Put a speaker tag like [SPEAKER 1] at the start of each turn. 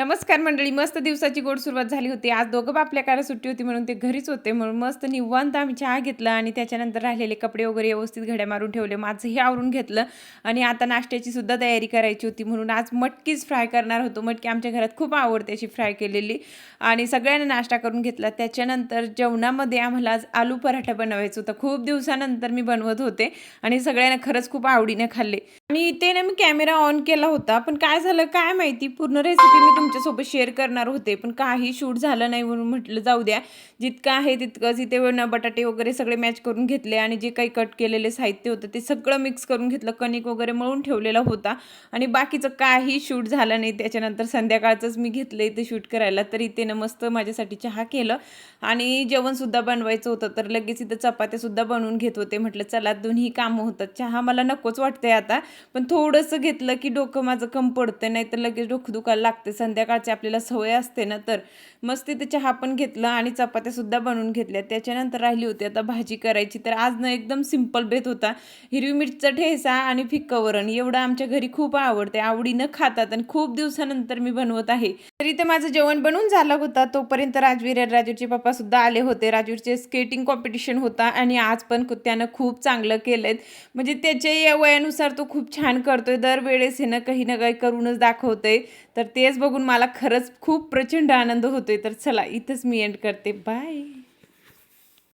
[SPEAKER 1] नमस्कार मंडळी. मस्त दिवसाची गोड सुरुवात झाली होती. आज दोघं आपल्याकडे सुट्टी होती म्हणून ते घरीच होते. म्हणून मस्त निवांत आम्ही चहा घेतला आणि त्याच्यानंतर राहिलेले कपडे वगैरे व्यवस्थित घड्या मारून ठेवले. माझंही आवरून घेतलं आणि आता नाश्त्याची सुद्धा तयारी करायची होती. म्हणून आज मटकीच फ्राय करणार होतो. मटकी आमच्या घरात खूप आवडते अशी फ्राय केलेली आणि सगळ्यांना नाश्ता करून घेतला. त्याच्यानंतर जेवणामध्ये आम्हाला आज आलू पराठा बनवायचा होता. खूप दिवसानंतर मी बनवत होते आणि सगळ्यांना खरंच खूप आवडीने खाल्ले. आणि ते ना मी कॅमेरा ऑन केला होता, पण काय झालं काय माहिती, पूर्ण रेसिपी मी तुमच्यासोबत शेअर करणार होते, पण काही शूट झालं नाही म्हणून म्हटलं जाऊ द्या. जितकं आहे तितकंच इथे बटाटे वगैरे सगळे मॅच करून घेतले आणि जे काही कट केलेले साहित्य होतं ते सगळं मिक्स करून घेतलं. कणिक वगैरे मळून ठेवलेला होता आणि बाकीचं काही शूट झालं नाही. त्याच्यानंतर संध्याकाळचंच मी घेतलं इथे शूट करायला. तर इथे ना मस्त माझ्यासाठी चहा केलं आणि जेवणसुद्धा बनवायचं होतं. तर लगेच इथं चपात्यासुद्धा बनवून घेत होते. म्हटलं चला दोन्ही कामं होतात. चहा मला नकोच वाटतंय आता, पण थोडंसं घेतलं की डोकं माझं कम पडतं, नाही तर लगेच डोकं दुखायला लागते. संध्याकाळची आपल्याला सवय असते ना, तर मस्त तिथे चहा पण घेतलं आणि चपात्यासुद्धा बनवून घेतल्या. त्याच्यानंतर राहिली होती आता भाजी करायची. तर आज ना एकदम सिंपल बेत होता. हिरवी मिरचीचा ठेचा आणि फिक्कं वरण एवढं आमच्या घरी खूप आवडते, आवडीनं खातात आणि खूप दिवसानंतर मी बनवत आहे. तर इथे माझं जेवण बनवून झालं होतं. तोपर्यंत राजूचे पप्पा सुद्धा आले होते. राजूचे स्केटिंग कॉम्पिटिशन होता आणि आज पण त्यानं खूप चांगलं केलंय. म्हणजे त्याच्या या वयानुसार तो खूप छान करतोय. दरवेळेस हे ना काही करूनच दाखवतोय. तर तेच बघून मला खरंच खूप प्रचंड आनंद होतोय. तर चला इथंच मी एंड करते. बाय.